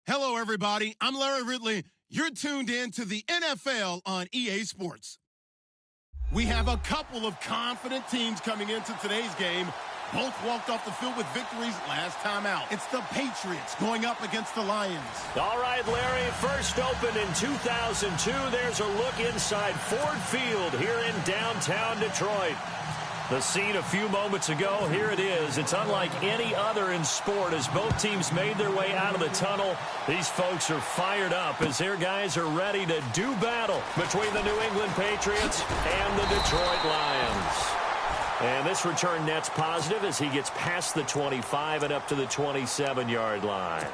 Hello, everybody. I'm Larry Ridley. You're tuned in to the NFL on EA Sports. We have a couple of confident teams coming into today's game. Both walked off the field with victories last time out. It's the Patriots going up against the Lions. All right, Larry, first opened in 2002. There's a look inside Ford Field here in downtown Detroit. The scene a few moments ago, here it is. It's unlike any other in sport as both teams made their way out of the tunnel. These folks are fired up as their guys are ready to do battle between the New England Patriots and the Detroit Lions. And this return net's positive as he gets past the 25 and up to the 27-yard line.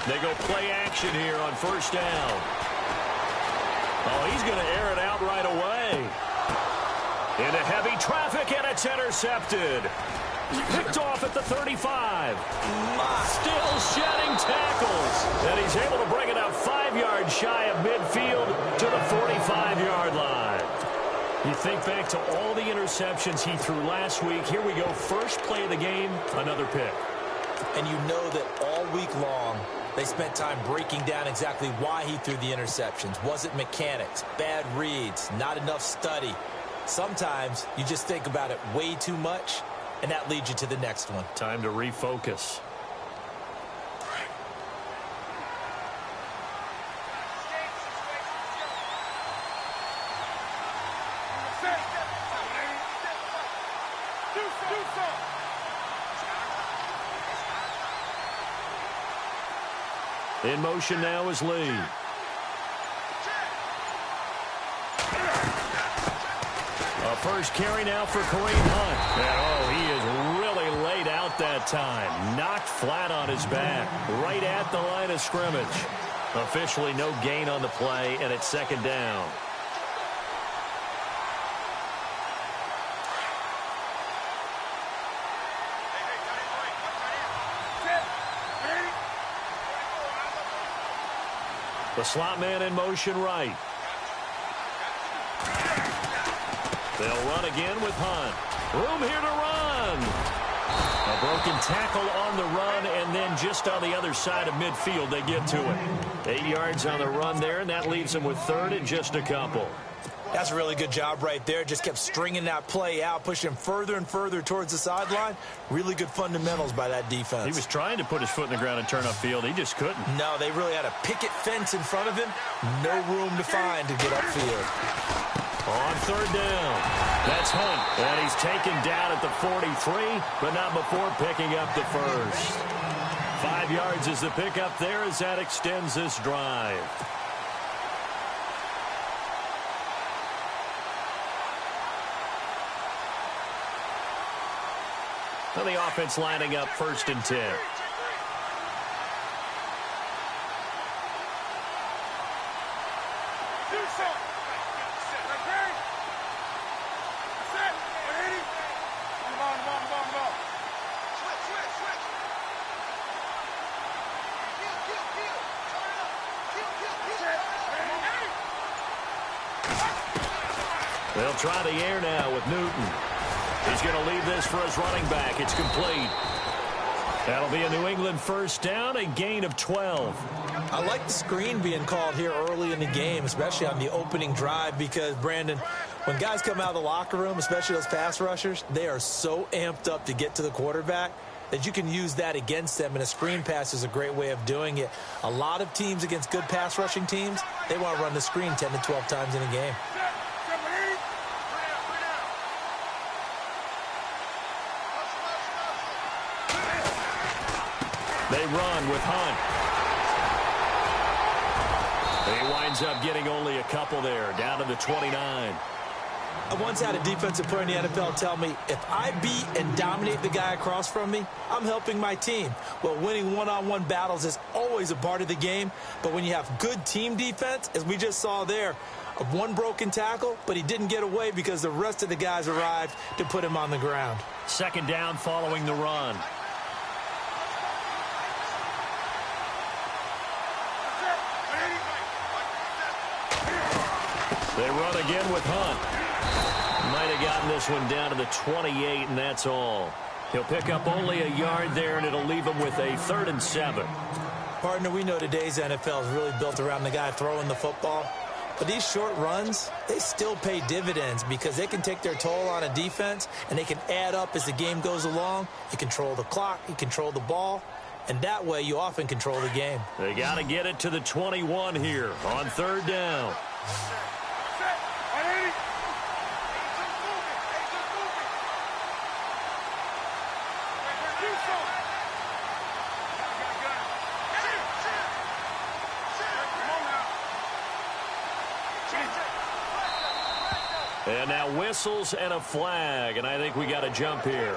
They go play action here on first down. Oh, he's going to air it out right away. Into heavy traffic, and it's intercepted. Picked off at the 35. Still shedding tackles. And he's able to bring it up 5 yards shy of midfield to the 45-yard line. You think back to all the interceptions he threw last week. Here we go. First play of the game, another pick. And you know that all week long, they spent time breaking down exactly why he threw the interceptions. Was it mechanics, bad reads, not enough study? Sometimes you just think about it way too much, and that leads you to the next one. Time to refocus. In motion now is Lee. A first carry now for Kareem Hunt. And, oh, he is really laid out that time. Knocked flat on his back. Right at the line of scrimmage. Officially no gain on the play, and it's second down. The slot man in motion right. They'll run again with Hunt. Room here to run. A broken tackle on the run, and then just on the other side of midfield they get to it. 8 yards on the run there, and that leaves them with third and just a couple. That's a really good job right there. Just kept stringing that play out, pushing him further and further towards the sideline. Really good fundamentals by that defense. He was trying to put his foot in the ground and turn upfield. He just couldn't. No, they really had a picket fence in front of him. No room to find to get upfield. On third down, that's Hunt. And he's taken down at the 43, but not before picking up the first. 5 yards is the pickup there as that extends this drive. So the offense lining up first and 10. They'll try the air now with Newton. He's going to leave this for his running back. It's complete. That'll be a New England first down, a gain of 12. I like the screen being called here early in the game, especially on the opening drive, because, Brandon, when guys come out of the locker room, especially those pass rushers, they are so amped up to get to the quarterback that you can use that against them, and a screen pass is a great way of doing it. A lot of teams against good pass rushing teams, they want to run the screen 10 to 12 times in a game. They run with Hunt. He winds up getting only a couple there, down to the 29. I once had a defensive player in the NFL tell me, if I beat and dominate the guy across from me, I'm helping my team. Well, winning one-on-one battles is always a part of the game, but when you have good team defense, as we just saw there, one broken tackle, but he didn't get away because the rest of the guys arrived to put him on the ground. Second down following the run. They run again with Hunt. Might have gotten this one down to the 28, and that's all. He'll pick up only a yard there, and it'll leave him with a 3rd and 7. Partner, we know today's NFL is really built around the guy throwing the football. But these short runs, they still pay dividends because they can take their toll on a defense, and they can add up as the game goes along. You control the clock, you control the ball, and that way you often control the game. They got to get it to the 21 here on 3rd down. And now whistles and a flag, and I think we got to jump here.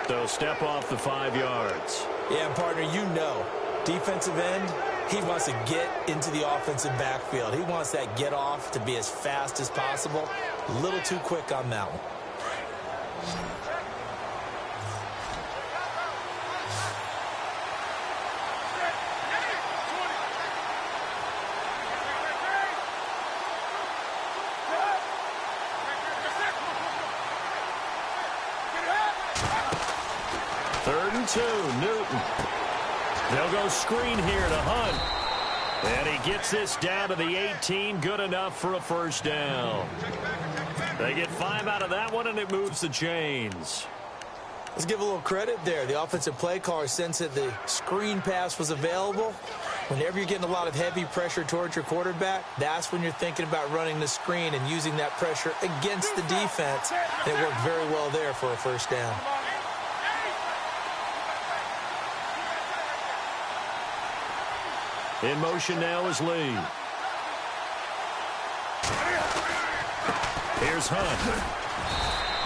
So step off the 5 yards. Yeah, partner, you know, defensive end, he wants to get into the offensive backfield. He wants that get off to be as fast as possible. A little too quick on that one. Newton. They'll go screen here to Hunt. And he gets this down to the 18. Good enough for a 1st down. They get 5 out of that one, and it moves the chains. Let's give a little credit there. The offensive play caller sensed that the screen pass was available. Whenever you're getting a lot of heavy pressure towards your quarterback, that's when you're thinking about running the screen and using that pressure against the defense. And it worked very well there for a 1st down. In motion now is Lee. Here's Hunt.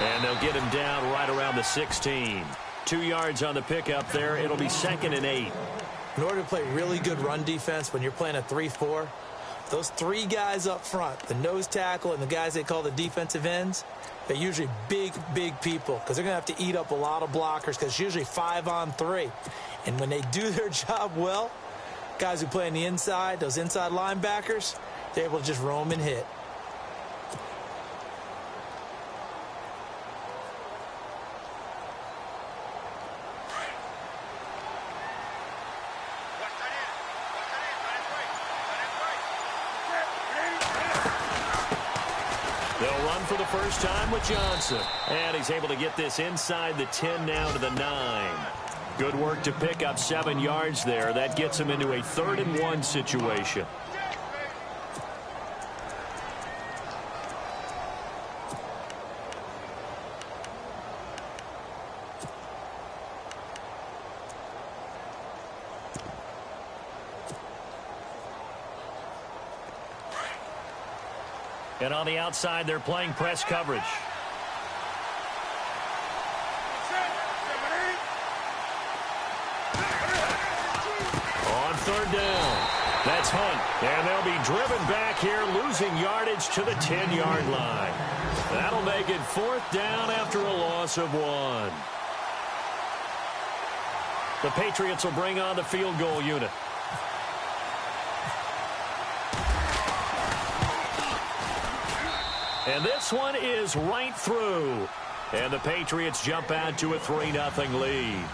And they'll get him down right around the 16. 2 yards on the pickup there. It'll be 2nd and 8. In order to play really good run defense when you're playing a 3-4, those 3 guys up front, the nose tackle and the guys they call the defensive ends, they're usually big, big people because they're going to have to eat up a lot of blockers because it's usually 5 on 3. And when they do their job well, guys who play on the inside, those inside linebackers, they're able to just roam and hit. They'll run for the first time with Johnson. And he's able to get this inside the 10 now to the 9. Good work to pick up 7 yards there. That gets him into a 3rd and 1 situation. And on the outside, they're playing press coverage. On 3rd down, that's Hunt. And they'll be driven back here, losing yardage to the 10-yard line. That'll make it 4th down after a loss of 1. The Patriots will bring on the field goal unit. And this one is right through. And the Patriots jump out to a 3-0 lead.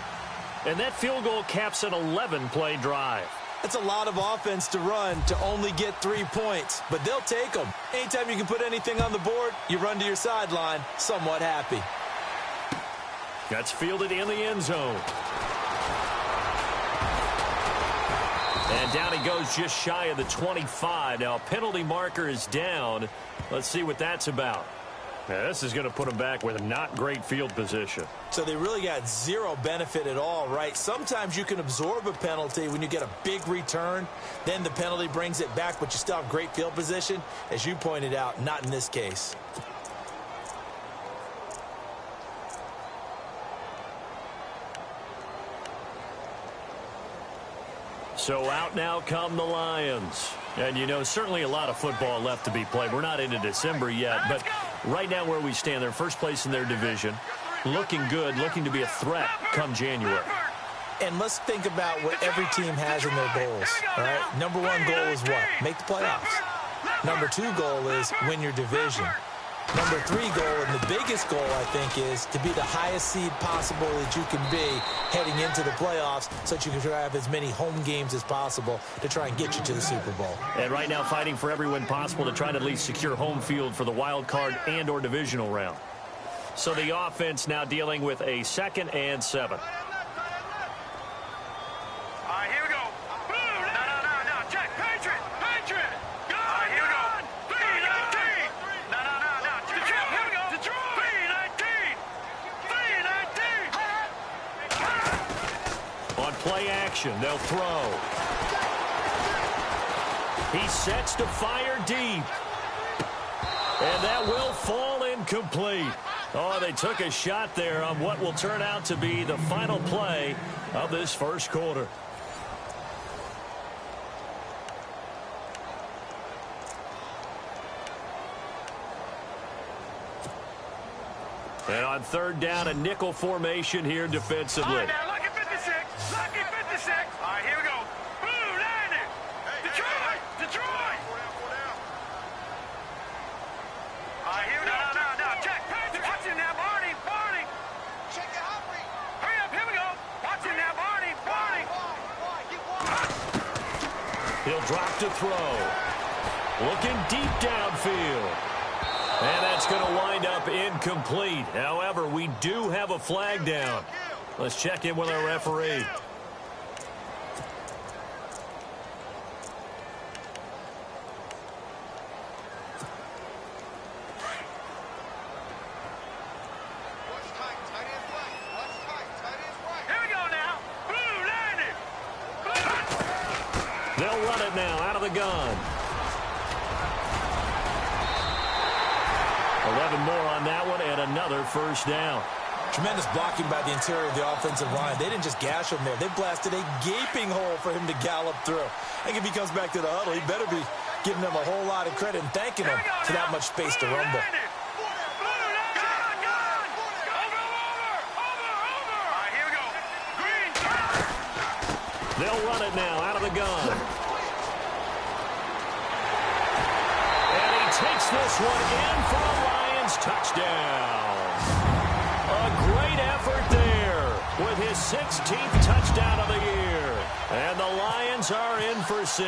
And that field goal caps an 11-play drive. That's a lot of offense to run to only get 3 points, but they'll take them. Anytime you can put anything on the board, you run to your sideline somewhat happy. That's fielded in the end zone. And down he goes just shy of the 25. Now a penalty marker is down. Let's see what that's about. Now, this is going to put them back with a not great field position. So they really got zero benefit at all, right? Sometimes you can absorb a penalty when you get a big return. Then the penalty brings it back, but you still have great field position. As you pointed out, not in this case. So out now come the Lions. And, you know, certainly a lot of football left to be played. We're not into December yet, but right now where we stand, they're first place in their division. Looking good, looking to be a threat come January. And let's think about what every team has in their goals, all right? Number one goal is what? Make the playoffs. Number two goal is win your division. Number three goal, and the biggest goal, I think, is to be the highest seed possible that you can be heading into the playoffs so that you can have as many home games as possible to try and get you to the Super Bowl. And right now fighting for every win possible to try to at least secure home field for the wild card and or divisional round. So the offense now dealing with a 2nd and 7. Play action. They'll throw. He sets to fire deep. And that will fall incomplete. Oh, they took a shot there on what will turn out to be the final play of this first quarter. And on 3rd down, a nickel formation here defensively. Lucky 56. All right, here we go. Boom, landed. Detroit. Detroit. All right, here we go. No. Check. Watch him now, Barney. Check it out. Hurry up. Here we go. Watch him now, Barney. He'll drop to throw. Looking deep downfield. And that's going to wind up incomplete. However, we do have a flag down. Let's check in with our referee. Here we go now. Blue landed. They'll run it now out of the gun. 11 more on that one and another first down. Tremendous blocking by the interior of the offensive line. They didn't just gash him there. They blasted a gaping hole for him to gallop through. I think if he comes back to the huddle, he better be giving them a whole lot of credit and thanking them for that much space to rumble. They'll run it now out of the gun. And he takes this one in for a Lions touchdown. A great effort there with his 16th touchdown of the year. And the Lions are in for 6.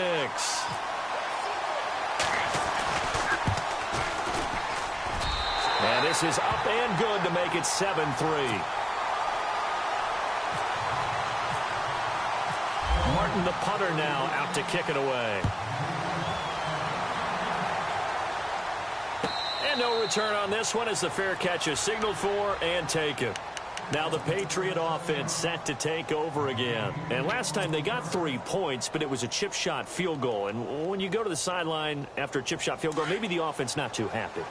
And this is up and good to make it 7-3. Martin, the punter, now out to kick it away. And no return on this one as the fair catch is signaled for and taken. Now the Patriot offense set to take over again. And last time they got 3 points, but it was a chip shot field goal. And when you go to the sideline after a chip shot field goal, maybe the offense not too happy.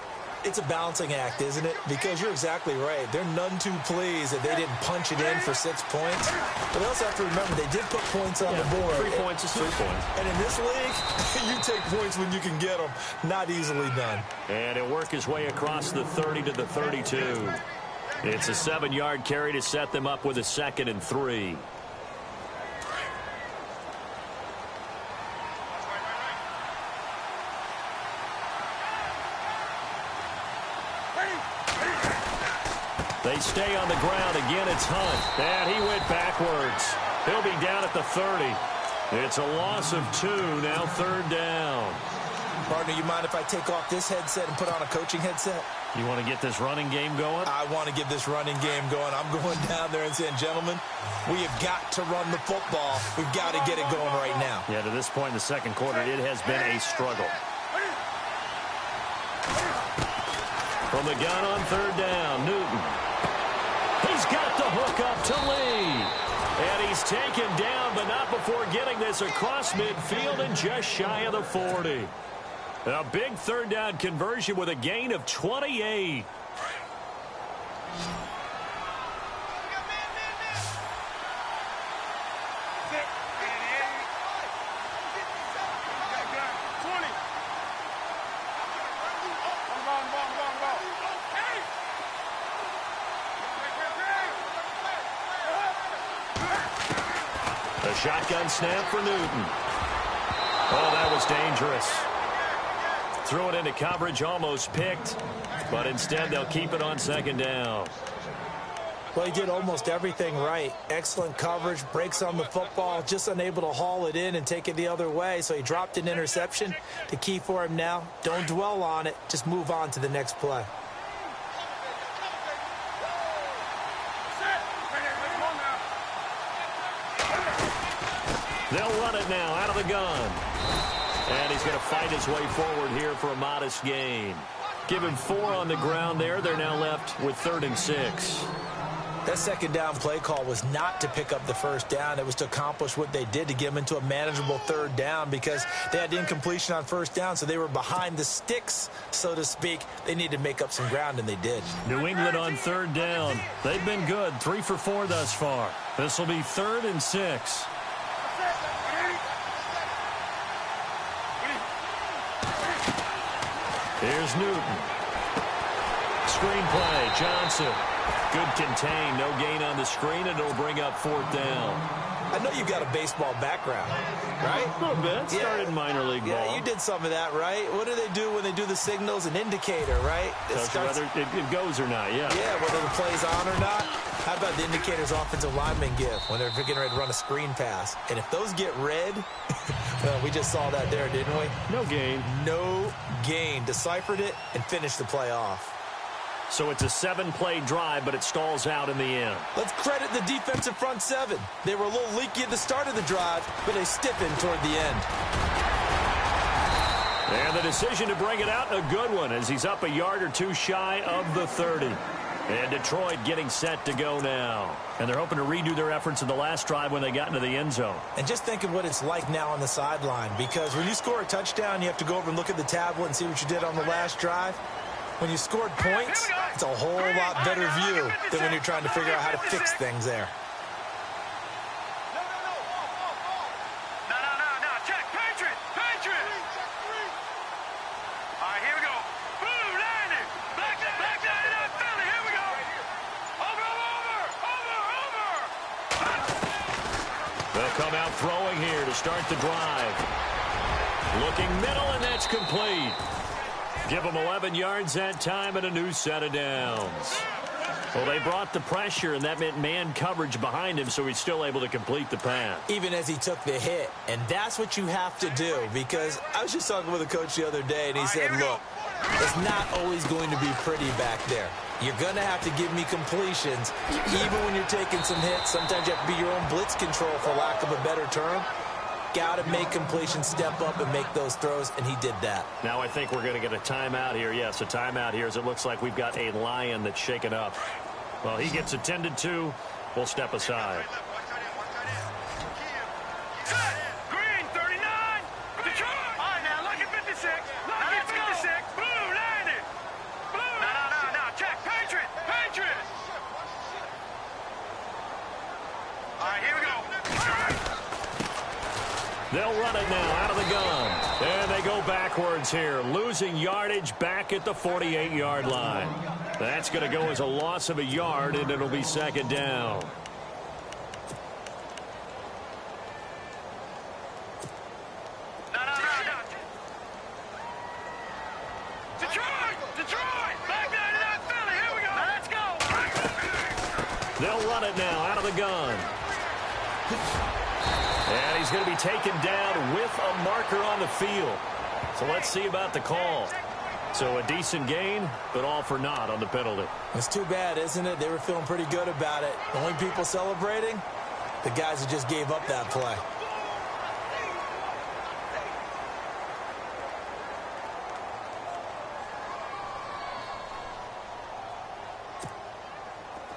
It's a balancing act, isn't it? Because you're exactly right. They're none too pleased that they didn't punch it in for 6 points. But they also have to remember they did put points on the board. 3 points is 3 points. And in this league, you take points when you can get them. Not easily done. And he'll work his way across the 30 to the 32. It's a 7-yard carry to set them up with a 2nd and 3. They stay on the ground. Again, it's Hunt. And he went backwards. He'll be down at the 30. It's a loss of 2. Now 3rd down. Partner, you mind if I take off this headset and put on a coaching headset? You want to get this running game going? I want to get this running game going. I'm going down there and saying, gentlemen, we have got to run the football. We've got to get it going right now. Yeah, to this point in the second quarter, it has been a struggle. From the gun on 3rd down, Newton. He's got the hook up to Lee. And he's taken down, but not before getting this across midfield and just shy of the 40. A big 3rd down conversion with a gain of 28. A shotgun snap for Newton. Oh, that was dangerous. Threw it into coverage, almost picked, but instead they'll keep it on second down. Well, he did almost everything right. Excellent coverage, breaks on the football, just unable to haul it in and take it the other way. So he dropped an interception. The key for him now, don't dwell on it. Just move on to the next play. They'll run it now out of the gun. And he's going to fight his way forward here for a modest gain. Give him 4 on the ground there. They're now left with 3rd and 6. That second down play call was not to pick up the first down. It was to accomplish what they did, to get them into a manageable 3rd down, because they had incompletion on first down, so they were behind the sticks, so to speak. They needed to make up some ground, and they did. New England on 3rd down. They've been good, 3 for 4 thus far. This will be 3rd and 6. Here's Newton. Screen play, Johnson. Good contain, no gain on the screen, and it'll bring up 4th down. I know you've got a baseball background, right? A little bit. Started minor league ball. Yeah, you did some of that, right? What do they do when they do the signals? An indicator, right? Whether it goes or not, yeah. Yeah, whether the play's on or not. How about the indicators offensive linemen give when they're getting ready to run a screen pass? And if those get red, well, we just saw that there, didn't we? No gain. No gain. Deciphered it and finished the play off. So it's a 7-play drive, but it stalls out in the end. Let's credit the defensive front 7. They were a little leaky at the start of the drive, but they stiffened toward the end. And the decision to bring it out, a good one, as he's up a yard or 2 shy of the 30. And Detroit getting set to go now. And they're hoping to redo their efforts in the last drive when they got into the end zone. And just think of what it's like now on the sideline, because when you score a touchdown, you have to go over and look at the tablet and see what you did on the last drive. When you scored points, it's a whole lot better view than when you're trying to figure out how to fix things there. No. Check. Patriot. All right, here we go. Boom, landed. Back down in that Philly. Here we go. Over. They'll come out throwing here to start the drive. Looking middle, and that's complete. Give them 11 yards that time and a new set of downs. Well, they brought the pressure, and that meant man coverage behind him, so he's still able to complete the pass. Even as he took the hit. And that's what you have to do, because I was just talking with a coach the other day, and he said, look, it's not always going to be pretty back there. You're going to have to give me completions. Even when you're taking some hits, sometimes you have to be your own blitz control, for lack of a better term. Got to make completions, step up and make those throws, and he did that. Now I think we're going to get a timeout here. Yes, a timeout here, as it looks like we've got a Lion that's shaken up. Well, he gets attended to. We'll step aside. Green, 39. Detroit. All right, now, look at 56. Look at 56. Blue, landed. Blue. No. Check. Patriot. All right, here we go. They'll run it now out of the gun. And they go backwards here, losing yardage back at the 48-yard line. That's going to go as a loss of a yard, and it'll be second down. No. Detroit. Back down to that Philly. Here we go. Now, let's go. They'll run it now out of the gun. And he's going to be taken down with a marker on the field. So let's see about the call. So a decent gain, but all for naught on the penalty. It's too bad, isn't it? They were feeling pretty good about it. The only people celebrating, the guys who just gave up that play.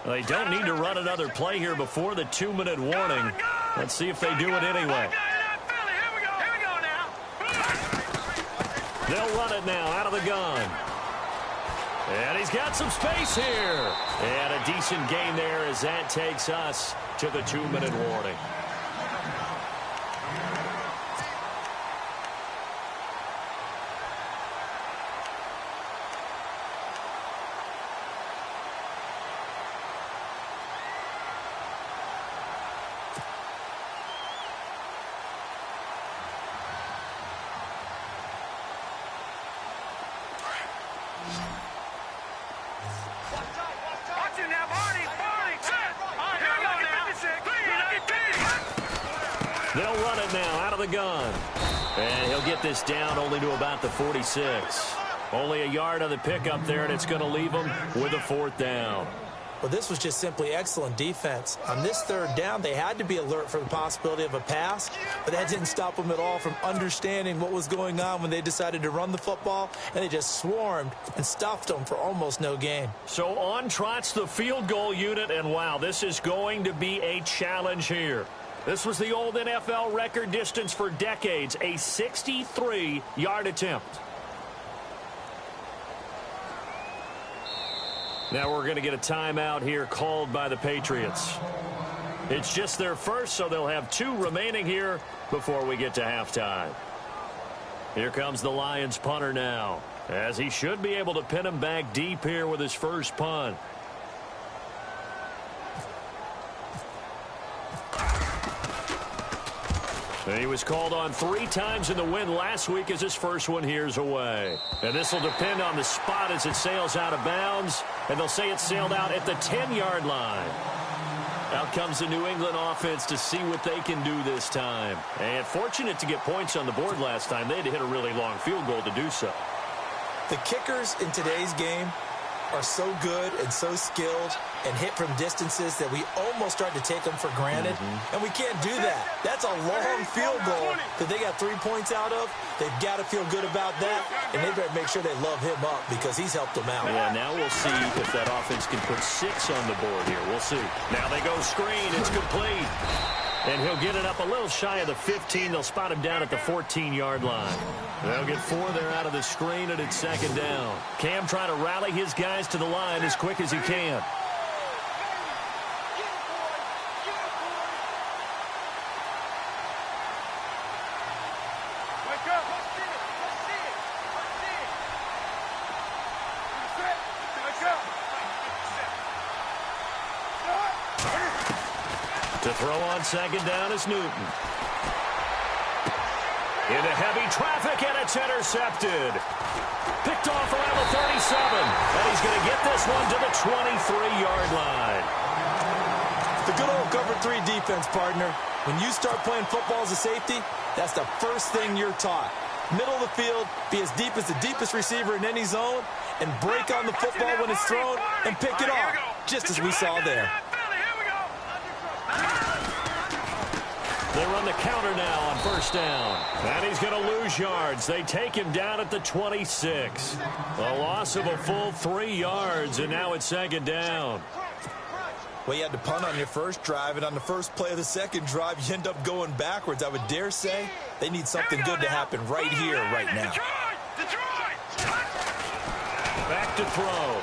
They don't need to run another play here before the 2-minute warning. Let's see if they do it anyway. They'll run it now out of the gun. And he's got some space here. And a decent gain there as that takes us to the 2-minute warning. gun. And he'll get this down only to about the 46. Only a yard on the pickup there, and it's going to leave him with a 4th down. Well, this was just simply excellent defense. On this 3rd down, they had to be alert for the possibility of a pass, but that didn't stop them at all from understanding what was going on when they decided to run the football, and they just swarmed and stuffed them for almost no gain. So on trots the field goal unit, and wow, this is going to be a challenge here. This was the old NFL record distance for decades, a 63-yard attempt. Now we're going to get a timeout here called by the Patriots. It's just their first, so they'll have 2 remaining here before we get to halftime. Here comes the Lions punter now, as he should be able to pin him back deep here with his first punt. He was called on 3 times in the win last week as his first one here's away. And this will depend on the spot as it sails out of bounds. And they'll say it sailed out at the 10-yard line. Out comes the New England offense to see what they can do this time. And fortunate to get points on the board last time. They had to hit a really long field goal to do so. The kickers in today's game are so good and so skilled and hit from distances that we almost start to take them for granted. And we can't do that. That's a long field goal that they got 3 points out of. They've got to feel good about that, and they better make sure they love him up because he's helped them out. Yeah, now we'll see if that offense can put 6 on the board here. We'll see. Now they go screen. It's complete. And he'll get it up a little shy of the 15. They'll spot him down at the 14-yard line. They'll get 4 there out of the screen, and it's 2nd down. Cam trying to rally his guys to the line as quick as he can. To throw on 2nd down is Newton. Into heavy traffic, and it's intercepted. Picked off around the 37. And he's going to get this one to the 23-yard line. The good old cover 3 defense, partner. When you start playing football as a safety, that's the first thing you're taught. Middle of the field, be as deep as the deepest receiver in any zone, and break on the football when it's thrown and pick it off, just as we saw there. They run the counter now on 1st down. And he's going to lose yards. They take him down at the 26. A loss of a full 3 yards, and now it's 2nd down. Well, you had to punt on your first drive, and on the first play of the second drive, you end up going backwards. I would dare say they need something good to happen right here, right now. Back to throw.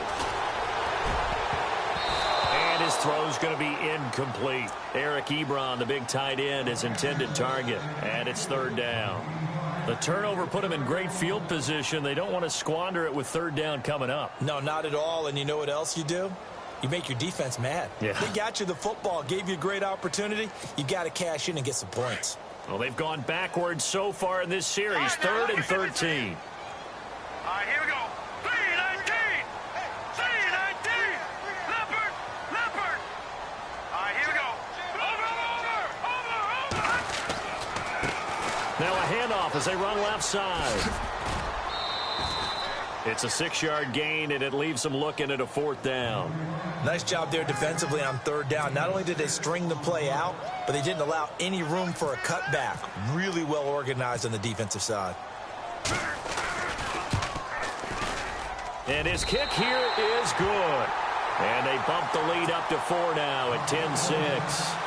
And his throw's going to be incomplete. Eric Ebron, the big tight end, his intended target. And it's 3rd down. The turnover put him in great field position. They don't want to squander it with 3rd down coming up. No, not at all. And you know what else you do? You make your defense mad. Yeah. They got you the football, gave you a great opportunity. You got to cash in and get some points. Well, they've gone backwards so far in this series. 3rd and 13. All right, here we go. 3-19. 3-19. Leopard. Leopard. All right, here we go. Over. Now a handoff as they run left side. It's a 6-yard gain, and it leaves them looking at a 4th down. Nice job there defensively on 3rd down. Not only did they string the play out, but they didn't allow any room for a cutback. Really well organized on the defensive side. And his kick here is good. And they bump the lead up to 4 now at 10-6.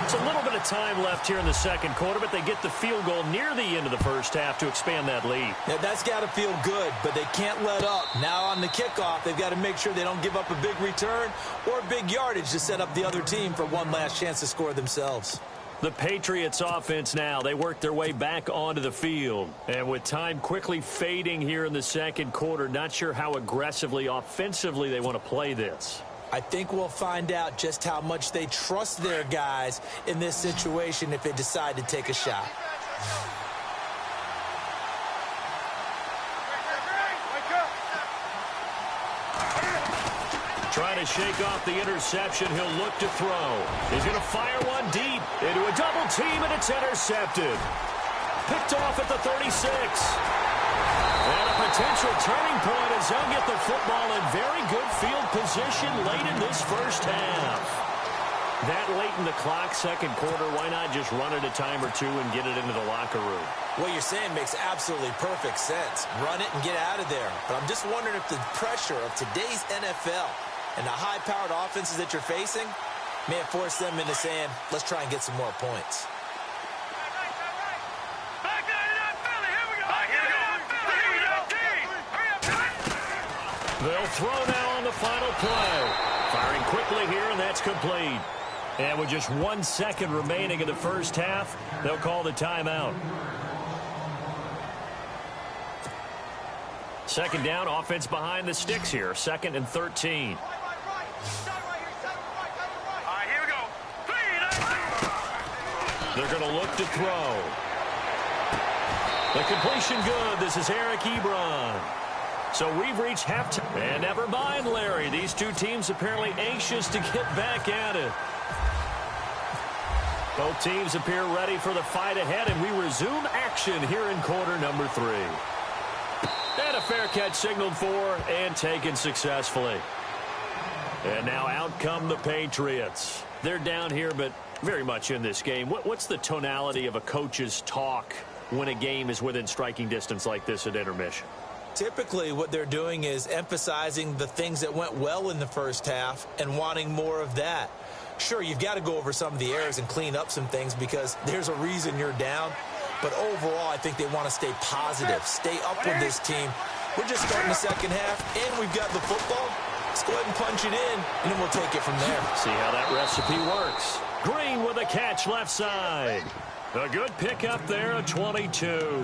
It's a little bit of time left here in the 2nd quarter, but they get the field goal near the end of the 1st half to expand that lead. Yeah, that's got to feel good, but they can't let up. Now on the kickoff, they've got to make sure they don't give up a big return or big yardage to set up the other team for one last chance to score themselves. The Patriots offense now, they work their way back onto the field. And with time quickly fading here in the 2nd quarter, not sure how aggressively, offensively they want to play this. I think we'll find out just how much they trust their guys in this situation if they decide to take a shot. Trying to shake off the interception. He'll look to throw. He's going to fire one deep into a double team, and it's intercepted. Picked off at the 36. And a potential turning point as they'll get the football in very good field position late in this first half. That late in the clock, second quarter, why not just run it a time or two and get it into the locker room? What you're saying makes absolutely perfect sense. Run it and get out of there. But I'm just wondering if the pressure of today's NFL and the high-powered offenses that you're facing may have forced them into saying, let's try and get some more points. They'll throw now on the final play. Firing quickly here, and that's complete. And with just 1 second remaining in the first half, they'll call the timeout. Second down, offense behind the sticks here. 2nd and 13. They're going to look to throw. The completion good. This is Eric Ebron. So we've reached halftime. And never mind, Larry. These two teams apparently anxious to get back at it. Both teams appear ready for the fight ahead, and we resume action here in quarter number 3. And a fair catch signaled for and taken successfully. And now out come the Patriots. They're down here, but very much in this game. What's the tonality of a coach's talk when a game is within striking distance like this at intermission? Typically, what they're doing is emphasizing the things that went well in the first half and wanting more of that. Sure, you've got to go over some of the errors and clean up some things because there's a reason you're down. But overall, I think they want to stay positive, stay up with this team. We're just starting the second half, and we've got the football. Let's go ahead and punch it in, and then we'll take it from there. See how that recipe works. Green with a catch left side. A good pickup there at 22.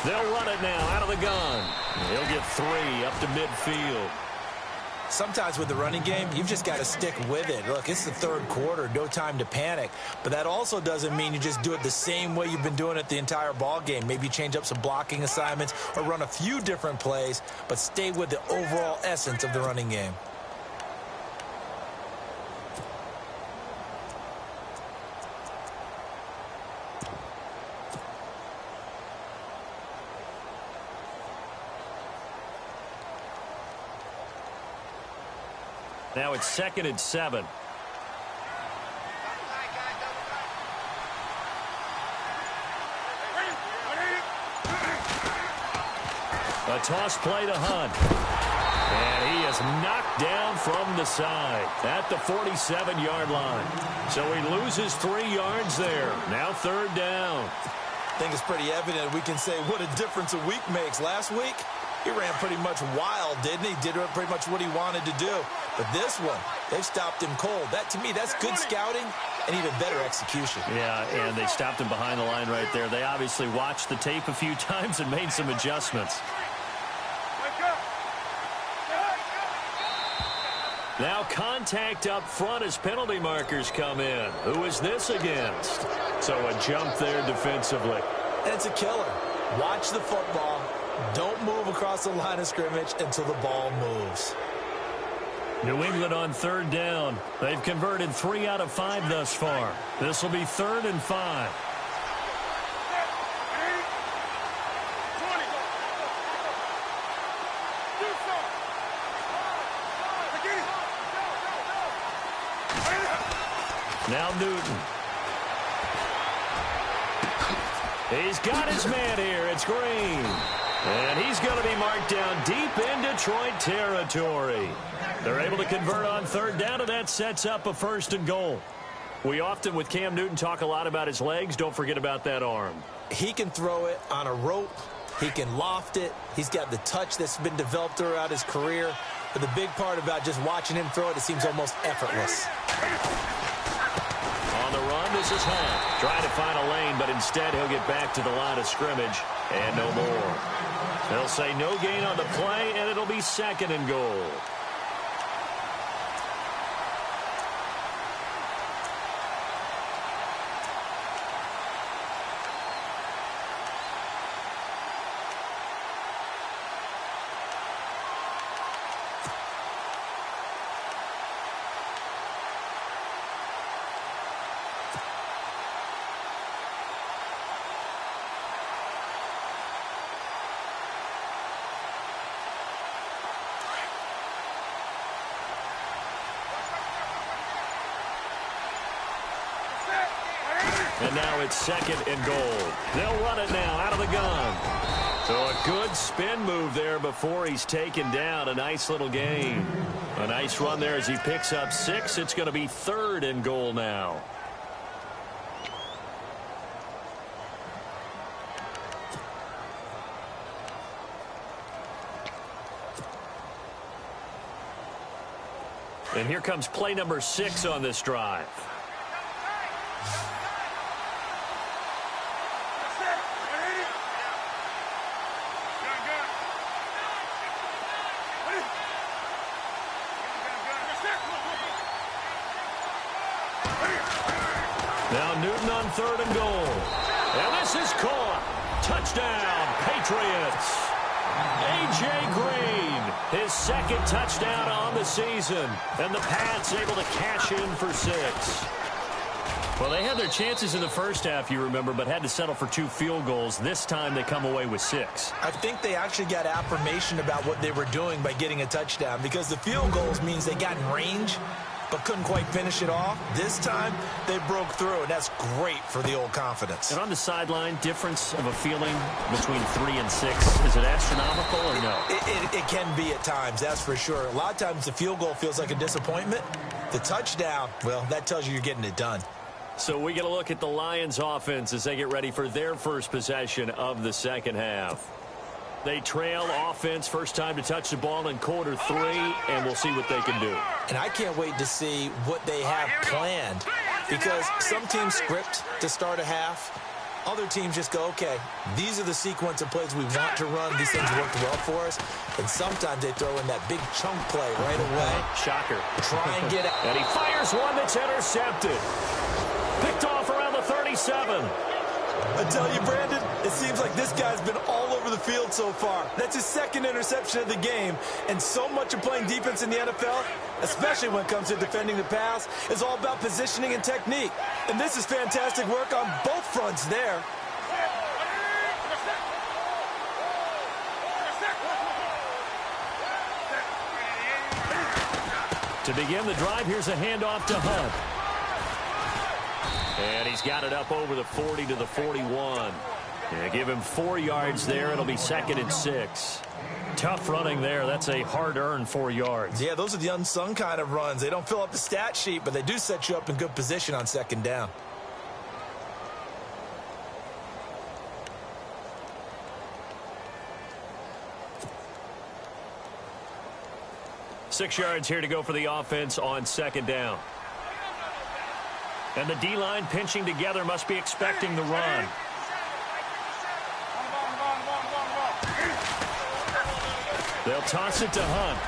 They'll run it now out of the gun. He'll get 3 up to midfield. Sometimes with the running game, you've just got to stick with it. Look, it's the third quarter, no time to panic. But that also doesn't mean you just do it the same way you've been doing it the entire ball game. Maybe change up some blocking assignments or run a few different plays, but stay with the overall essence of the running game. Now it's 2nd and 7. A toss play to Hunt. And he is knocked down from the side at the 47-yard line. So he loses 3 yards there. Now 3rd down. I think it's pretty evident we can say what a difference a week makes. Last week, he ran pretty much wild, didn't he? Did pretty much what he wanted to do. But this one, they've stopped him cold. That, to me, that's good scouting and even better execution. Yeah, and they stopped him behind the line right there. They obviously watched the tape a few times and made some adjustments. Now contact up front as penalty markers come in. Who is this against? So a jump there defensively. And it's a killer. Watch the football. Don't move across the line of scrimmage until the ball moves. New England on 3rd down. They've converted 3 out of 5 thus far. This will be 3rd and 5. Now Newton. He's got his man here. It's Green. And he's going to be marked down deep in Detroit territory. They're able to convert on 3rd down, and that sets up a 1st and goal. We often, with Cam Newton, talk a lot about his legs. Don't forget about that arm. He can throw it on a rope. He can loft it. He's got the touch that's been developed throughout his career. But the big part about just watching him throw it, it seems almost effortless. On the run, this is Hunt. Trying to find a lane, but instead he'll get back to the line of scrimmage and no more. They'll say no gain on the play, and it'll be 2nd and goal. And now it's 2nd and goal. They'll run it now out of the gun. So a good spin move there before he's taken down. A nice little gain. A nice run there as he picks up 6. It's going to be 3rd and goal now. And here comes play number 6 on this drive. Now Newton on 3rd and goal. And this is caught. Touchdown, Patriots. A.J. Green, his 2nd touchdown on the season. And the Pats able to cash in for 6. Well, they had their chances in the first half, you remember, but had to settle for 2 field goals. This time they come away with 6. I think they actually got affirmation about what they were doing by getting a touchdown, because the field goals means they got in range but couldn't quite finish it off. This time, they broke through, and that's great for the old confidence. And on the sideline, difference of a feeling between 3 and 6, is it astronomical or no? It can be at times, that's for sure. A lot of times the field goal feels like a disappointment. The touchdown, well, that tells you you're getting it done. So we get a look at the Lions offense as they get ready for their first possession of the second half. They trail offense, first time to touch the ball in quarter 3, and we'll see what they can do. And I can't wait to see what they have planned, because some teams script to start a half. Other teams just go, okay, these are the sequence of plays we want to run. These things worked well for us. And sometimes they throw in that big chunk play right away. Shocker. Try and get it. And he fires one that's intercepted. Picked off around the 37. I tell you, Brandon, it seems like this guy's been all over the field so far. That's his 2nd interception of the game. And so much of playing defense in the NFL, especially when it comes to defending the pass, is all about positioning and technique. And this is fantastic work on both fronts there. To begin the drive, here's a handoff to Hunt. And he's got it up over the 40 to the 41. Yeah, give him 4 yards there. It'll be 2nd and 6. Tough running there. That's a hard-earned 4 yards. Yeah, those are the unsung kind of runs. They don't fill up the stat sheet, but they do set you up in good position on 2nd down. Six yards here to go for the offense on 2nd down. And the D-line pinching together, must be expecting the run. They'll toss it to Hunt.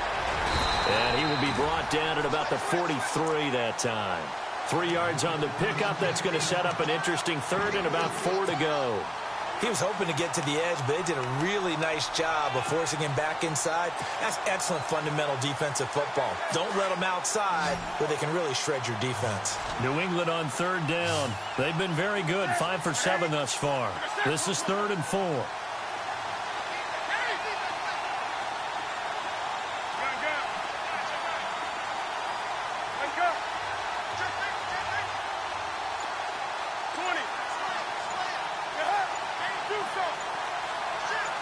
And he will be brought down at about the 43 that time. 3 yards on the pickup. That's going to set up an interesting 3rd and about 4 to go. He was hoping to get to the edge, but they did a really nice job of forcing him back inside. That's excellent fundamental defensive football. Don't let them outside where they can really shred your defense. New England on 3rd down. They've been very good, 5 for 7 thus far. This is 3rd and 4.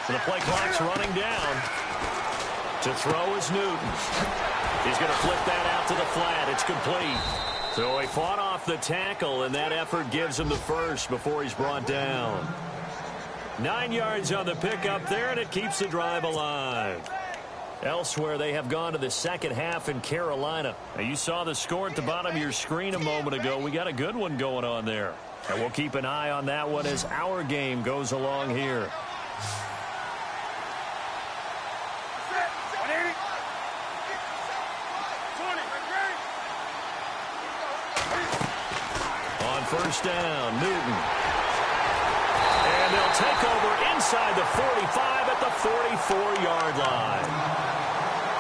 The play clock's running down. To throw is Newton. He's going to flip that out to the flat. It's complete. So he fought off the tackle, and that effort gives him the first before he's brought down. 9 yards on the pickup there, and it keeps the drive alive. Elsewhere, they have gone to the second half in Carolina. Now, you saw the score at the bottom of your screen a moment ago. We got a good one going on there. And we'll keep an eye on that one as our game goes along here. First down, Newton. And they'll take over inside the 45 at the 44-yard line.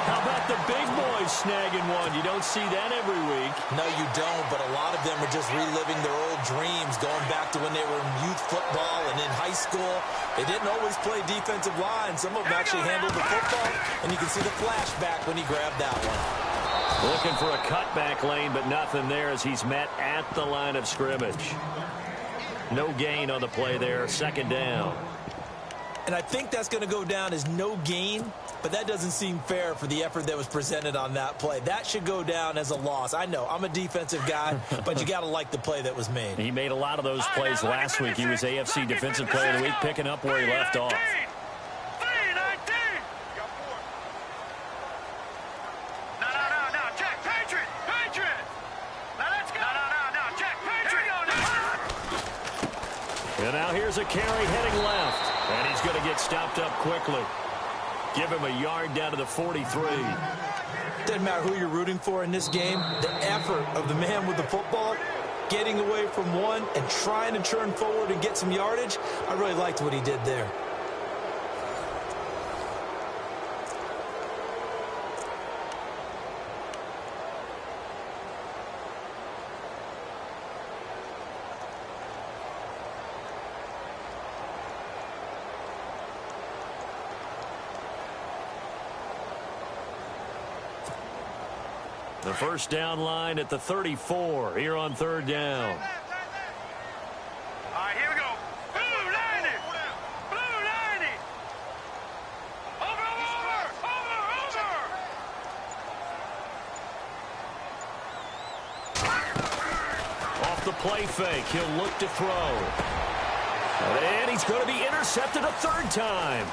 How about the big boys snagging one? You don't see that every week. No, you don't, but a lot of them are just reliving their old dreams, going back to when they were in youth football and in high school. They didn't always play defensive line. Some of them actually handled the football, and you can see the flashback when he grabbed that one. Looking for a cutback lane, but nothing there as he's met at the line of scrimmage. No gain on the play there, second down. And I think that's going to go down as no gain, but that doesn't seem fair for the effort that was presented on that play. That should go down as a loss. I know, I'm a defensive guy, but you got to like the play that was made. He made a lot of those plays last week. He was AFC Defensive Player of the Week, picking up where he left off. And now here's a carry heading left. And he's going to get stopped up quickly. Give him a yard down to the 43. Doesn't matter who you're rooting for in this game. The effort of the man with the football, getting away from one and trying to turn forward and get some yardage, I really liked what he did there. The first down line at the 34 here on third down. All right, here we go. Blue, line it. Blue, line it. Over. Off the play fake, he'll look to throw. And he's going to be intercepted a third time.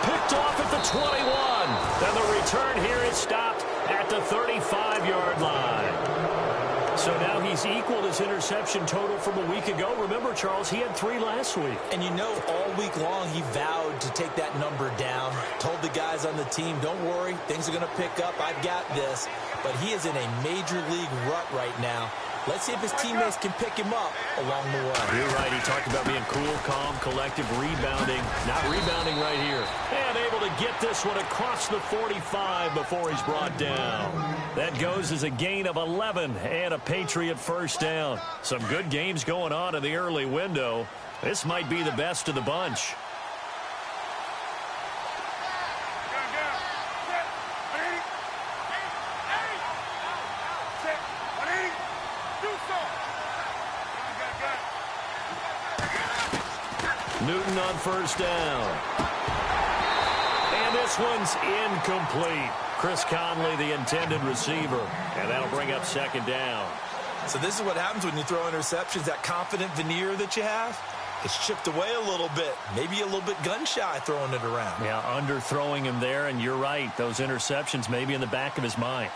Picked off at the 21. Then the return here is stopped at the 35-yard line. So now he's equaled his interception total from a week ago. Remember, Charles, he had 3 last week. And you know, all week long he vowed to take that number down. Told the guys on the team, don't worry, things are going to pick up. I've got this. But he is in a major league rut right now. Let's see if his teammates can pick him up along the way. You're right. He talked about being cool, calm, collective, rebounding. Not rebounding right here. And able to get this one across the 45 before he's brought down. That goes as a gain of 11 and a Patriot first down. Some good games going on in the early window. This might be the best of the bunch. Newton on first down. And this one's incomplete. Chris Conley, the intended receiver. And that'll bring up second down. So this is what happens when you throw interceptions. That confident veneer that you have, it's chipped away a little bit. Maybe a little bit gun-shy throwing it around. Yeah, underthrowing him there, and you're right. Those interceptions may be in the back of his mind.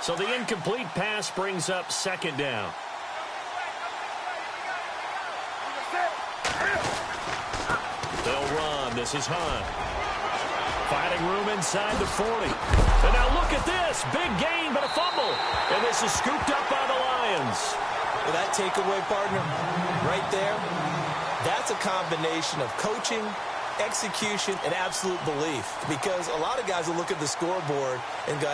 So the incomplete pass brings up second down. They'll run. This is Hunt. Finding room inside the 40. And now look at this. Big gain, but a fumble. And this is scooped up by the Lions. Well, that takeaway, partner, right there, that's a combination of coaching, execution, and absolute belief. Because a lot of guys will look at the scoreboard and go,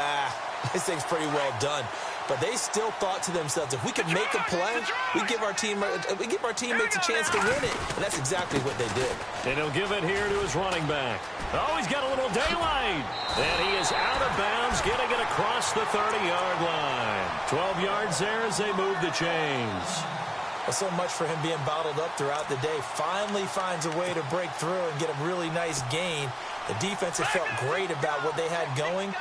this thing's pretty well done. But they still thought to themselves, if we could make a play, we give our teammates a chance to win it. And that's exactly what they did. And he'll give it here to his running back. Oh, he's got a little daylight. And he is out of bounds, getting it across the 30-yard line. 12 yards there as they move the chains. Well, so much for him being bottled up throughout the day. Finally finds a way to break through and get a really nice gain. The defense have felt great about what they had going.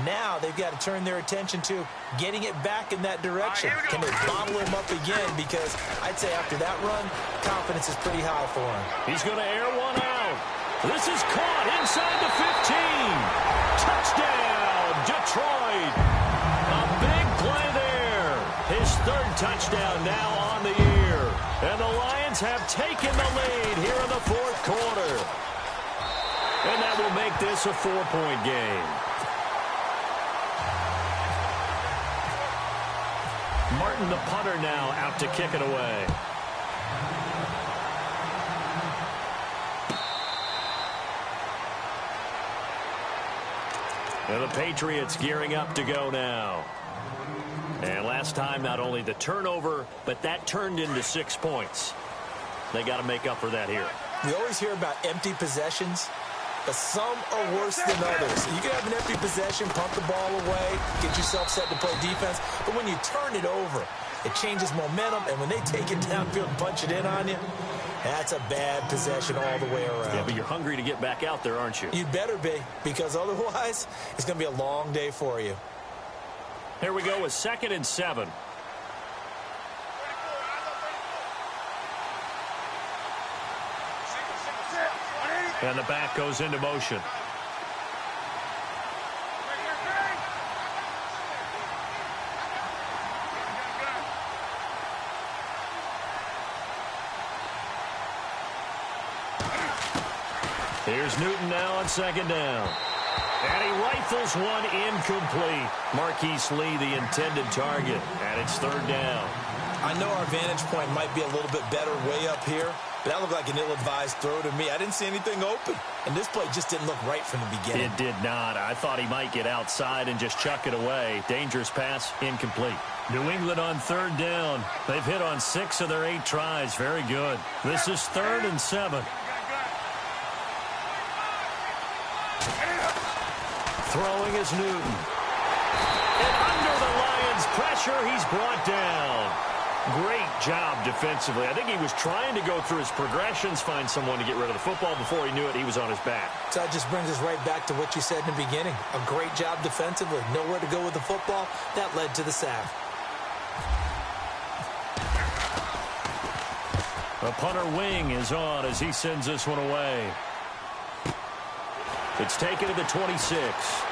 Now they've got to turn their attention to getting it back in that direction. Can they bottle him up again? Because I'd say after that run, confidence is pretty high for him. He's going to air one out. This is caught inside the 15. Touchdown, Detroit. A big play there. His third touchdown now on the year. And the Lions have taken the lead here in the fourth quarter. And that will make this a 4-point game. Martin, the punter, now out to kick it away. And the Patriots gearing up to go now. And last time, not only the turnover, but that turned into 6 points. They got to make up for that here. We always hear about empty possessions, but some are worse than others. You can have an empty possession, pump the ball away, get yourself set to play defense, but when you turn it over, It changes momentum, and when they take it downfield and punch it in on you, that's a bad possession all the way around. Yeah, but you're hungry to get back out there, aren't you? You'd better be, because otherwise it's going to be a long day for you. Here we go with 2nd and 7. And the back goes into motion. Here's Newton now on 2nd down. And he rifles one incomplete. Marquise Lee, the intended target, and it's 3rd down. I know our vantage point might be a little bit better way up here, but that looked like an ill-advised throw to me. I didn't see anything open, and this play just didn't look right from the beginning. It did not. I thought he might get outside and just chuck it away. Dangerous pass, incomplete. New England on 3rd down. They've hit on 6 of their 8 tries. Very good. This is 3rd and 7. Throwing is Newton. And under the Lions' pressure, he's brought down. Great job defensively. I think he was trying to go through his progressions, find someone to get rid of the football. Before he knew it, he was on his back. So that just brings us right back to what you said in the beginning. A great job defensively. Nowhere to go with the football. That led to the sack. The punter wing is on as he sends this one away. It's taken to the 26.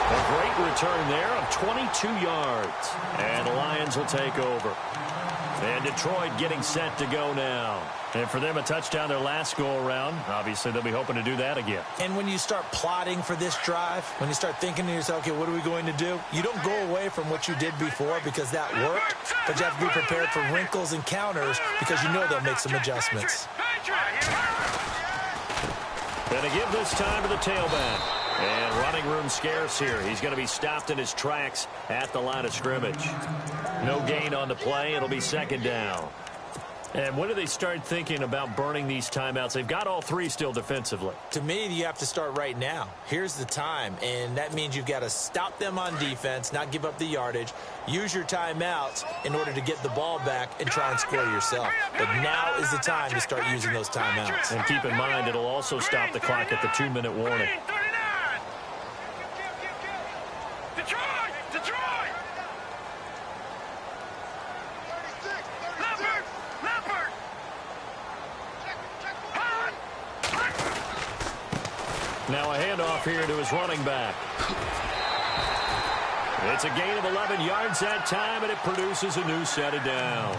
A great return there of 22 yards. And the Lions will take over. And Detroit getting set to go now. And for them, a touchdown their last go-around. Obviously, they'll be hoping to do that again. And when you start plotting for this drive, when you start thinking to yourself, okay, what are we going to do? You don't go away from what you did before because that worked, but you have to be prepared for wrinkles and counters because you know they'll make some adjustments. Gonna give this time to the tailback. And running room scarce here. He's going to be stopped in his tracks at the line of scrimmage. No gain on the play. It'll be 2nd down. And when do they start thinking about burning these timeouts? They've got all 3 still defensively. To me, you have to start right now. Here's the time, and that means you've got to stop them on defense, not give up the yardage, use your timeouts in order to get the ball back and try and score yourself. But now is the time to start using those timeouts. And keep in mind, it'll also stop the clock at the 2-minute warning. Now a handoff here to his running back. It's a gain of 11 yards that time, and it produces a new set of downs.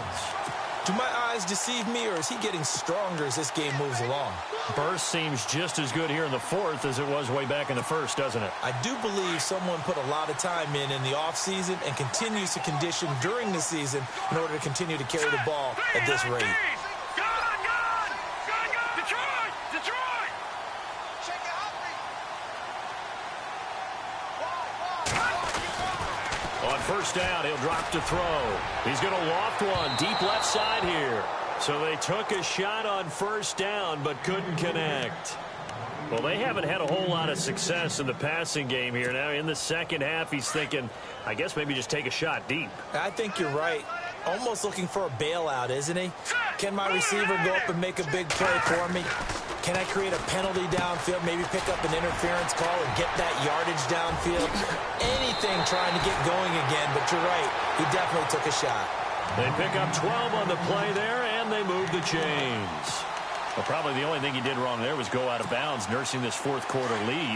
Do my eyes deceive me, or is he getting stronger as this game moves along? Burst seems just as good here in the 4th as it was way back in the 1st, doesn't it? I do believe someone put a lot of time in the offseason and continues to condition during the season in order to continue to carry the ball at this rate. On 1st down, he'll drop to throw. He's going to loft one deep left side here. So they took a shot on 1st down but couldn't connect. Well, they haven't had a whole lot of success in the passing game here. Now in the 2nd half, he's thinking, I guess maybe just take a shot deep. I think you're right. Almost looking for a bailout, isn't he? Can my receiver go up and make a big play for me? Can I create a penalty downfield, maybe pick up an interference call and get that yardage downfield? Anything trying to get going again, but you're right. He definitely took a shot. They pick up 12 on the play there, and they move the chains. Well, probably the only thing he did wrong there was go out of bounds, nursing this 4th quarter lead.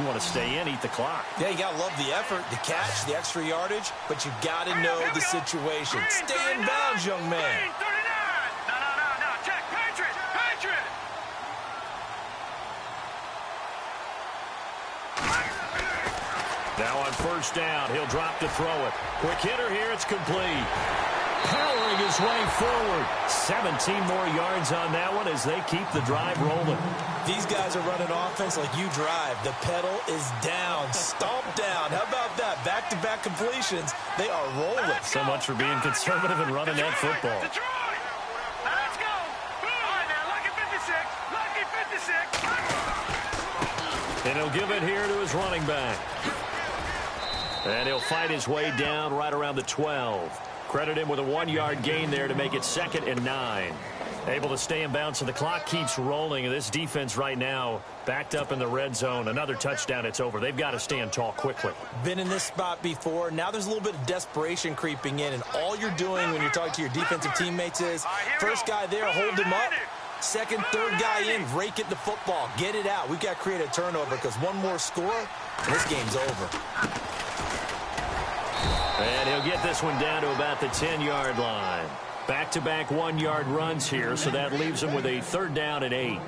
You want to stay in, eat the clock. Yeah, you got to love the effort, the catch, the extra yardage, but you got to know the situation. Stay in bounds, young man. No, check, Patriot. Now on 1st down, he'll drop to throw it. Quick hitter here, it's complete. Powering his way forward. 17 more yards on that one as they keep the drive rolling. These guys are running offense like you drive. The pedal is down, stomp down. How about that? Back-to-back completions. They are rolling. So much for being conservative and running that football. Detroit! Let's go! All right, now, lucky 56. And he'll give it here to his running back. And he'll fight his way down right around the 12. Credit him with a 1-yard gain there to make it 2nd and 9. Able to stay in bounds, and the clock keeps rolling. And this defense right now backed up in the red zone. Another touchdown, it's over. They've got to stand tall quickly. Been in this spot before. Now there's a little bit of desperation creeping in, and all you're doing when you're talking to your defensive teammates is first guy there, hold him up. Second, third guy in, rake at the football. Get it out. We've got to create a turnover because one more score, and this game's over. And he'll get this one down to about the 10-yard line. Back-to-back 1-yard runs here, so that leaves them with a 3rd down and 8.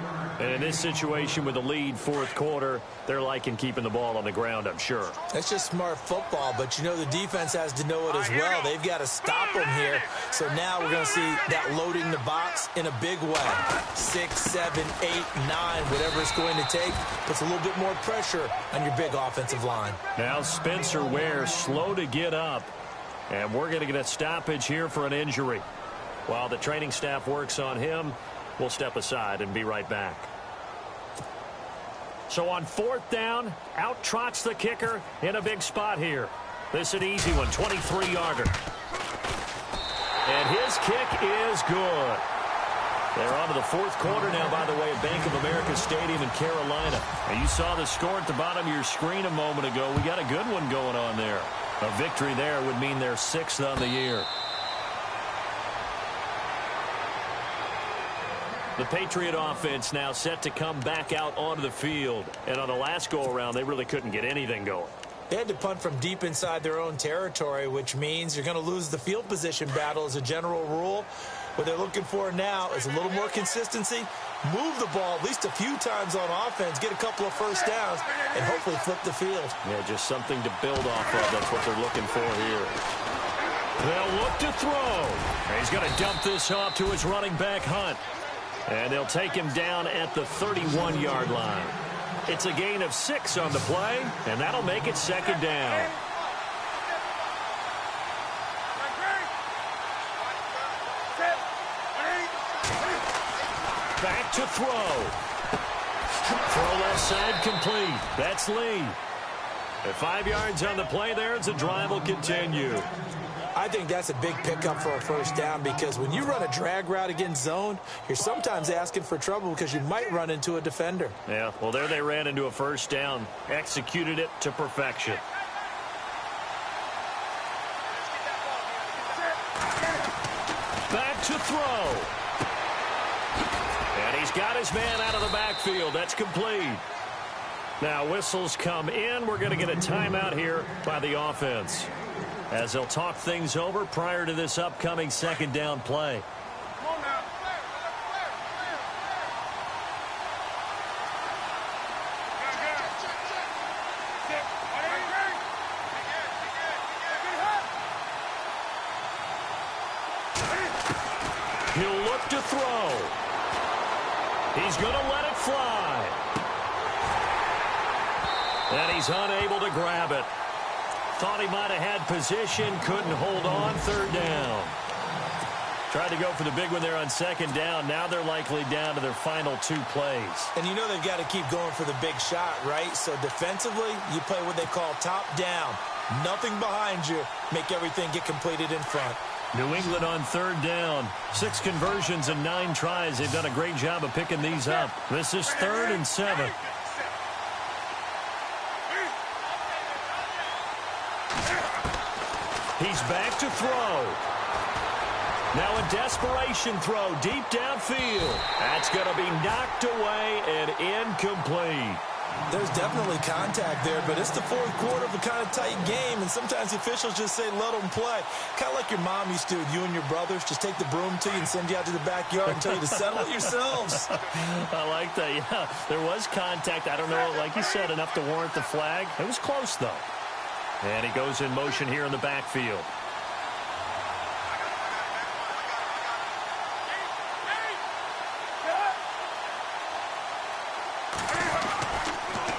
And in this situation with the lead 4th quarter, they're liking keeping the ball on the ground, I'm sure. That's just smart football, but you know the defense has to know it as well. They've got to stop them here. So now we're going to see that loading the box in a big way. 6, 7, 8, 9, whatever it's going to take, puts a little bit more pressure on your big offensive line. Now Spencer Ware slow to get up, and we're going to get a stoppage here for an injury. While the training staff works on him, we'll step aside and be right back. So on 4th down, out trots the kicker in a big spot here. This is an easy one, 23-yarder. And his kick is good. They're on to the 4th quarter now, by the way, at Bank of America Stadium in Carolina. And you saw the score at the bottom of your screen a moment ago. We got a good one going on there. A victory there would mean they're 6th on the year. The Patriot offense now set to come back out onto the field. And on the last go-around, they really couldn't get anything going. They had to punt from deep inside their own territory, which means you're going to lose the field position battle as a general rule. What they're looking for now is a little more consistency, move the ball at least a few times on offense, get a couple of first downs, and hopefully flip the field. Yeah, just something to build off of. That's what they're looking for here. They'll look to throw. He's going to dump this off to his running back, Hunt. And they'll take him down at the 31-yard line. It's a gain of 6 on the play, and that'll make it 2nd down. Back to throw. Throw left side complete. That's Lee. At 5 yards on the play there, as the drive will continue. I think that's a big pickup for a first down because when you run a drag route against zone, you're sometimes asking for trouble because you might run into a defender. Yeah, well, there they ran into a first down, executed it to perfection. Back to throw. And he's got his man out of the backfield. That's complete. Now whistles come in. We're going to get a timeout here by the offense, as they'll talk things over prior to this upcoming 2nd down play. He'll look to throw. He's going to let it fly. And he's unable to grab it. Thought he might have had position, couldn't hold on. 3rd down. Tried to go for the big one there on 2nd down. Now they're likely down to their final 2 plays. And you know they've got to keep going for the big shot, right? So defensively, you play what they call top down. Nothing behind you. Make everything get completed in front. New England on 3rd down. 6 conversions and 9 tries. They've done a great job of picking these up. This is 3rd and 7. He's back to throw. Now a desperation throw deep downfield. That's going to be knocked away and incomplete. There's definitely contact there, but it's the 4th quarter of a kind of tight game, and sometimes the officials just say let them play. Kind of like your mom used to with you and your brothers. Just take the broom to you and send you out to the backyard and tell you to settle it yourselves. I like that, yeah. There was contact. I don't know, like you said, enough to warrant the flag. It was close, though. And he goes in motion here in the backfield.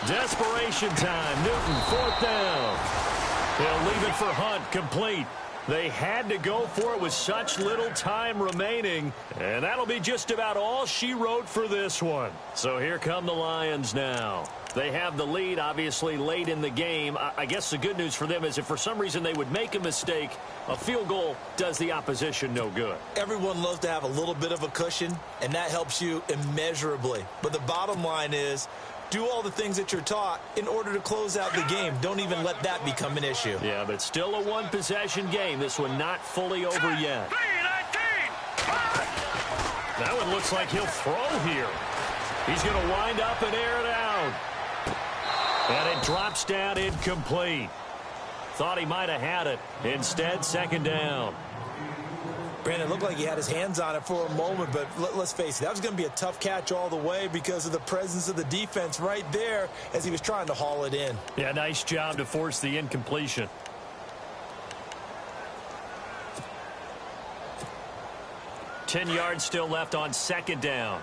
Desperation time. Newton, 4th down. He'll leave it for Hunt, complete. They had to go for it with such little time remaining, and that'll be just about all she wrote for this one. So here come the Lions now. They have the lead, obviously, late in the game. I guess the good news for them is if for some reason they would make a mistake, a field goal does the opposition no good. Everyone loves to have a little bit of a cushion, and that helps you immeasurably. But the bottom line is, do all the things that you're taught in order to close out the game. Don't even let that become an issue. Yeah, but still a one-possession game. This one not fully over yet. That one looks like he'll throw here. He's going to wind up and air it out. And it drops down incomplete. Thought he might have had it. Instead, second down. Brandon, looked like he had his hands on it for a moment, but let's face it, that was going to be a tough catch all the way because of the presence of the defense right there as he was trying to haul it in. Yeah, nice job to force the incompletion. Ten yards still left on second down.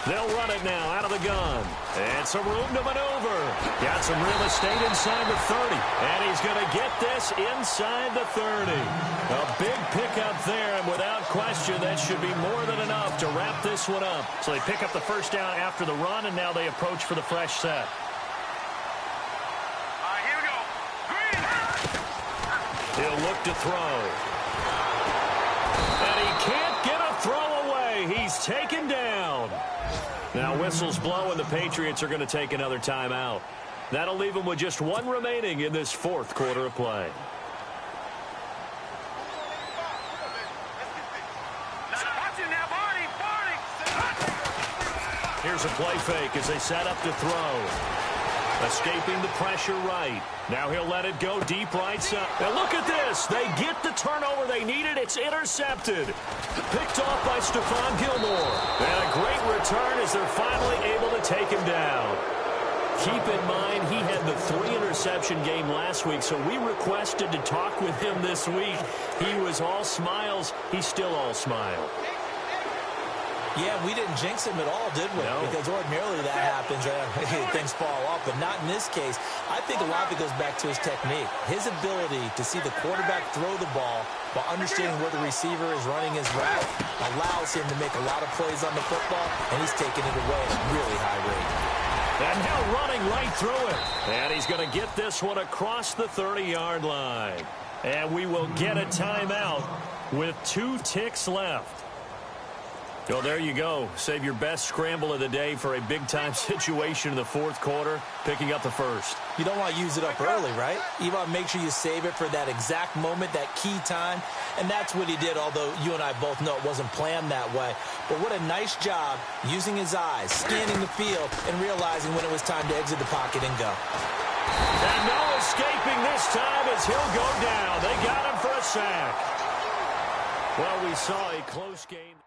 They'll run it now out of the gun. And some room to maneuver. Got some real estate inside the 30. And he's going to get this inside the 30. A big pickup there, and without question, that should be more than enough to wrap this one up. So they pick up the first down after the run, and now they approach for the fresh set. Here we go. Green. He'll look to throw. And he can't get a throw away. He's taken down. Now whistles blow, and the Patriots are going to take another timeout. That'll leave them with just one remaining in this fourth quarter of play. Here's a play fake as they set up to throw. Escaping the pressure right. Now he'll let it go deep right side. Now look at this. They get the turnover they needed. It's intercepted. Picked off by Stephon Gilmore. And a great return as they're finally able to take him down. Keep in mind, he had the 3-interception game last week, so we requested to talk with him this week. He was all smiles. He's still all smile. Yeah, we didn't jinx him at all, did we? No. Because ordinarily that happens. Things fall off, but not in this case. I think a lot of it goes back to his technique. His ability to see the quarterback throw the ball while understanding where the receiver is running his route allows him to make a lot of plays on the football, and he's taking it away at a really high rate. And now running right through it. And he's going to get this one across the 30-yard line. And we will get a timeout with 2 ticks left. So there you go. Save your best scramble of the day for a big-time situation in the fourth quarter, picking up the first. You don't want to use it up early, right? You want to make sure you save it for that exact moment, that key time. And that's what he did, although you and I both know it wasn't planned that way. But what a nice job using his eyes, scanning the field, and realizing when it was time to exit the pocket and go. And no escaping this time as he'll go down. They got him for a sack. Well, we saw a close game.